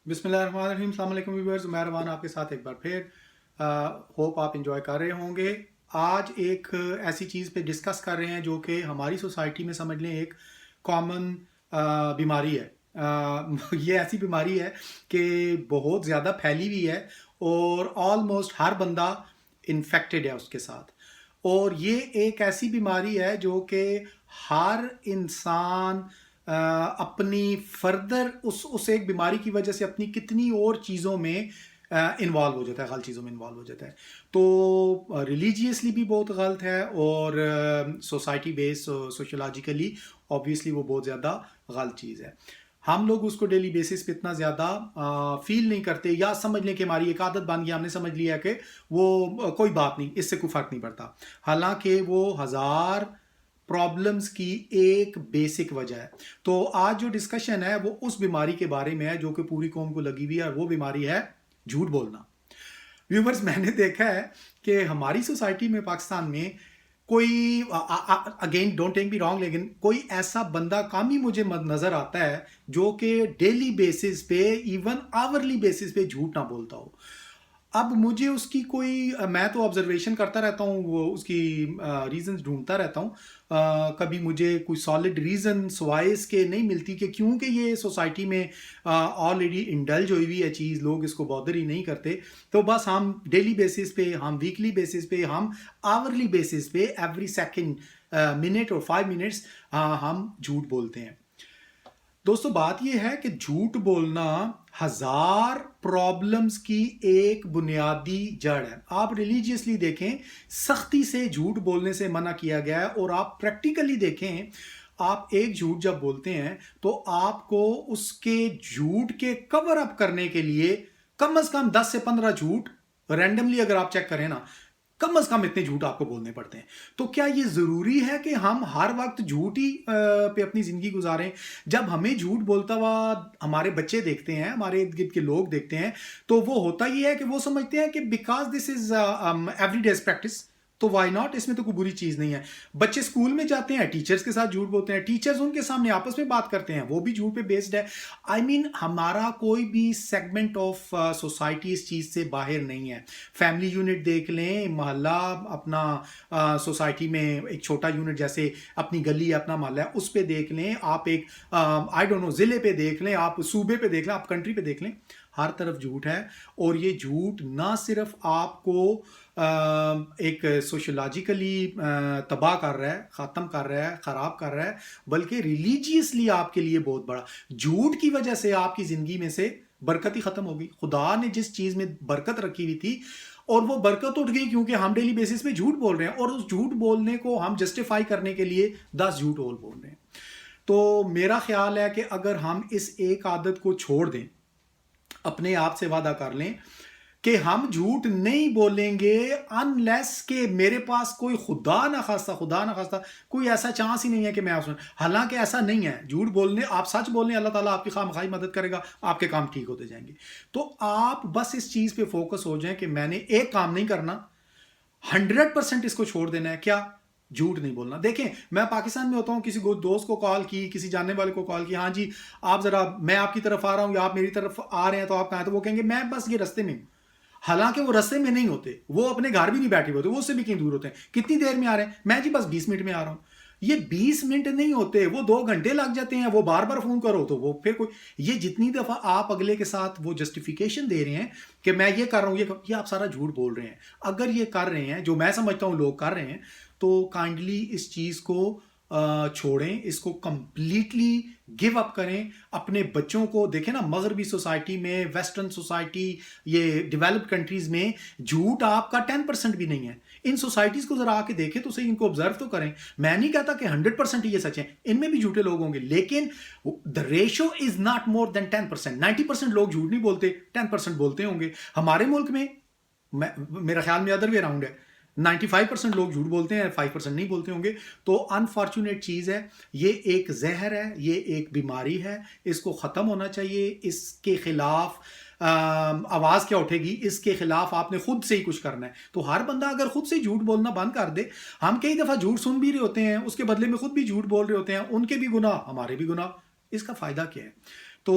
बिस्मिल्लाहिर्रहमानिर्रहीम, अस्सलाम वालेकुम व्यूअर्स। मैं रवान आपके साथ एक बार फिर होप आप इंजॉय कर रहे होंगे। आज एक ऐसी चीज़ पे डिस्कस कर रहे हैं जो कि हमारी सोसाइटी में समझ लें एक कॉमन बीमारी है। ये ऐसी बीमारी है कि बहुत ज़्यादा फैली हुई है और ऑलमोस्ट हर बंदा इन्फेक्टेड है उसके साथ। और ये एक ऐसी बीमारी है जो कि हर इंसान अपनी फर्दर उस एक बीमारी की वजह से अपनी कितनी और चीज़ों में इन्वॉल्व हो जाता है, गलत चीज़ों में इन्वॉल्व हो जाता है। तो रिलीजियसली भी बहुत गलत है और सोसाइटी बेस्ड सोशोलॉजिकली ऑब्वियसली वो बहुत ज़्यादा गलत चीज़ है। हम लोग उसको डेली बेसिस पे इतना ज़्यादा फील नहीं करते या समझ लें कि हमारी एक आदत बन गई, हमने समझ लिया कि वो कोई बात नहीं, इससे कोई फ़र्क नहीं पड़ता। हालांकि वो हज़ार प्रॉब्लम्स की एक बेसिक वजह है। तो आज जो डिस्कशन है वो उस बीमारी के बारे में है जो कि पूरी कौम को लगी हुई है, और वो बीमारी है झूठ बोलना। व्यूवर्स, मैंने देखा है कि हमारी सोसाइटी में, पाकिस्तान में, कोई again don't take me wrong, लेकिन कोई ऐसा बंदा कम ही मुझे नजर आता है जो कि डेली बेसिस पे, इवन आवरली बेसिस पे झूठ ना बोलता हो। अब मुझे उसकी कोई मैं तो ऑब्जर्वेशन करता रहता हूँ, वो उसकी रीजंस ढूंढता रहता हूँ। कभी मुझे कोई सॉलिड रीज़न सवाए इसके नहीं मिलती कि क्योंकि ये सोसाइटी में ऑलरेडी इंडल्ज हुई हुई है चीज़, लोग इसको बॉदर ही नहीं करते। तो बस हम डेली बेसिस पे, हम वीकली बेसिस पे, हम आवरली बेसिस पे, एवरी सेकंड मिनट और 5 मिनट्स हम झूठ बोलते हैं। दोस्तों, बात यह है कि झूठ बोलना हज़ार प्रॉब्लम्स की एक बुनियादी जड़ है। आप रिलीजियसली देखें, सख्ती से झूठ बोलने से मना किया गया है, और आप प्रैक्टिकली देखें, आप एक झूठ जब बोलते हैं तो आपको उसके झूठ के कवर अप करने के लिए कम से कम 10 से 15 झूठ रैंडमली अगर आप चेक करें ना, कम से कम इतने झूठ आपको बोलने पड़ते हैं। तो क्या ये जरूरी है कि हम हर वक्त झूठ ही पे अपनी जिंदगी गुजारें? जब हमें झूठ बोलता हुआ हमारे बच्चे देखते हैं, हमारे इर्द गिर्द के लोग देखते हैं, तो वो होता ये है कि वो समझते हैं कि बिकॉज दिस इज एवरीडेज प्रैक्टिस, तो वाई नॉट, इसमें तो कोई बुरी चीज नहीं है। बच्चे स्कूल में जाते हैं, टीचर्स के साथ झूठ बोलते हैं, टीचर्स उनके सामने आपस में बात करते हैं, वो भी झूठ पे बेस्ड है। आई मीन हमारा कोई भी सेगमेंट ऑफ सोसाइटी इस चीज से बाहर नहीं है। फैमिली यूनिट देख लें, मोहल्ला अपना, सोसाइटी में एक छोटा यूनिट जैसे अपनी गली है, अपना मोहल्ला है, उस पे देख लें, आप एक आई डोंट नो जिले पे देख लें, आप सूबे पे देख लें, आप कंट्री पे देख लें, हर तरफ झूठ है। और ये झूठ ना सिर्फ आपको एक सोशोलॉजिकली तबाह कर रहा है, ख़त्म कर रहा है, ख़राब कर रहा है, बल्कि रिलीजियसली आपके लिए बहुत बड़ा। झूठ की वजह से आपकी ज़िंदगी में से बरकत ही ख़त्म हो गई। खुदा ने जिस चीज़ में बरकत रखी हुई थी, और वो बरकत उठ गई क्योंकि हम डेली बेसिस पे झूठ बोल रहे हैं, और उस झूठ बोलने को हम जस्टिफाई करने के लिए 10 झूठ और बोल रहे हैं। तो मेरा ख्याल है कि अगर हम इस एक आदत को छोड़ दें, अपने आप से वादा कर लें कि हम झूठ नहीं बोलेंगे अनलेस के मेरे पास कोई खुदा ना खास्ता कोई ऐसा चांस ही नहीं है कि मैं सुन। हालांकि ऐसा नहीं है, झूठ बोलने, आप सच बोलने, अल्लाह ताला आपकी खामखाई मदद करेगा, आपके काम ठीक होते जाएंगे। तो आप बस इस चीज पे फोकस हो जाएं कि मैंने एक काम नहीं करना, 100% इसको छोड़ देना है। क्या? झूठ नहीं बोलना। देखें, मैं पाकिस्तान में होता हूँ, किसी दोस्त को कॉल की, किसी जानने वाले को कॉल की, हाँ जी आप जरा, मैं आपकी तरफ आ रहा हूँ या आप मेरी तरफ आ रहे हैं, तो आप कहाँ हैं? तो वो कहेंगे मैं बस ये रास्ते में हूँ। हालांकि वो रास्ते में नहीं होते, वो अपने घर भी नहीं बैठे होते, वो उससे भी कहीं दूर होते हैं। कितनी देर में आ रहे हैं? मैं जी बस 20 मिनट में आ रहा हूँ। ये 20 मिनट नहीं होते, वो 2 घंटे लग जाते हैं। वो बार बार फोन करो तो वो फिर कोई, ये जितनी दफा आप अगले के साथ वो जस्टिफिकेशन दे रहे हैं कि मैं ये कर रहा हूँ, ये आप सारा झूठ बोल रहे हैं। अगर ये कर रहे हैं, जो मैं समझता हूँ लोग कर रहे हैं, तो काइंडली इस चीज को छोड़ें, इसको कंप्लीटली गिव अप करें। अपने बच्चों को देखें ना, मगरबी सोसाइटी में, वेस्टर्न सोसाइटी, ये डेवलप्ड कंट्रीज में झूठ आपका 10% भी नहीं है। इन सोसाइटीज को जरा आके देखें तो सही, इनको ऑब्जर्व तो करें। मैं नहीं कहता कि 100% ये सच है, इनमें भी झूठे लोग होंगे, लेकिन the ratio is not more than 10%। 90% लोग झूठ नहीं बोलते, 10% बोलते होंगे। हमारे मुल्क में मेरा ख्याल में अदर वे अराउंड है, 95% लोग झूठ बोलते हैं, 5% नहीं बोलते होंगे। तो अनफॉर्चुनेट चीज़ है, ये एक जहर है, ये एक बीमारी है, इसको ख़त्म होना चाहिए। इसके खिलाफ आवाज़ क्या उठेगी? इसके खिलाफ आपने खुद से ही कुछ करना है। तो हर बंदा अगर खुद से झूठ बोलना बंद कर दे, हम कई दफ़ा झूठ सुन भी रहे होते हैं, उसके बदले में खुद भी झूठ बोल रहे होते हैं, उनके भी गुनाह, हमारे भी गुनाह, इसका फ़ायदा क्या है? تو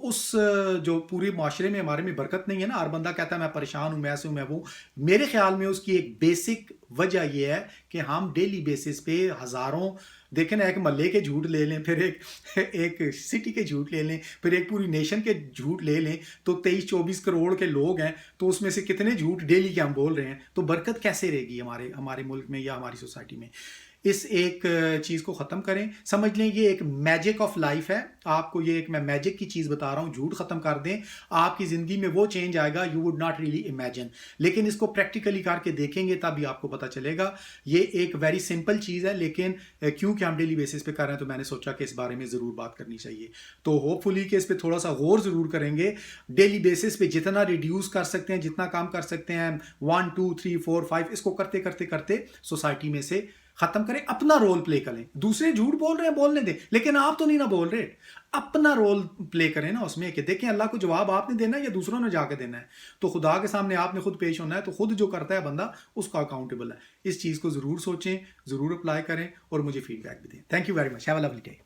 اس جو پورے معاشرے میں ہمارے میں برکت نہیں ہے نا، ہر بندہ کہتا ہے میں پریشان ہوں، میں ایسے ہوں، میں وہ. میرے خیال میں اس کی ایک بیسک وجہ یہ ہے کہ ہم ڈیلی بیسس پہ ہزاروں، دیکھیں نا، ایک محلے کے جھوٹ لے لیں، پھر ایک سٹی کے جھوٹ لے لیں، پھر ایک پوری نیشن کے جھوٹ لے لیں، تو 23-24 کروڑ کے لوگ ہیں، تو اس میں سے کتنے جھوٹ ڈیلی کے ہم بول رہے ہیں. تو برکت کیسے رہے گی ہمارے ملک میں یا ہماری سوسائٹی میں؟ اس ایک چیز کو ختم کریں. سمجھ لیں یہ ایک میجک آف لائف ہے. آپ کو یہ ایک میں میجک کی چیز بتا رہا ہوں، جھوٹ ختم کر دیں، آپ کی زندگی میں وہ چینج آئے گا you would not really imagine. لیکن اس کو پریکٹیکلی کر کے دیکھیں گے تب بھی آپ کو پتہ چلے گا. یہ ایک ویری سمپل چیز ہے، لیکن کیونکہ ہم ڈیلی بیسس پہ کر رہے ہیں تو میں نے سوچا کہ اس بارے میں ضرور بات کرنی چاہیے. تو ہوپ فلی کہ اس پہ تھوڑا سا غور ضرور کریں گے. ڈیلی بیسس پہ جتنا ریڈیوس کر سکتے ہیں، جتنا کام کر سکتے ہیں، 1 2 3 4 5 اس کو کرتے کرتے کرتے سوسائٹی میں سے ختم کریں. اپنا رول پلے کریں. دوسرے جھوٹ بول رہے ہیں، بولنے دیں، لیکن آپ تو نہیں نہ بول رہے. اپنا رول پلے کریں نا اس میں، کہ دیکھیں اللہ کو جواب آپ نے دینا ہے یا دوسروں نے جا کے دینا ہے. تو خدا کے سامنے آپ نے خود پیش ہونا ہے، تو خود جو کرتا ہے بندہ اس کا اکاؤنٹیبل ہے. اس چیز کو ضرور سوچیں، ضرور اپلائی کریں اور مجھے فیڈ بیک بھی دیں. Thank you very much. Have a lovely day.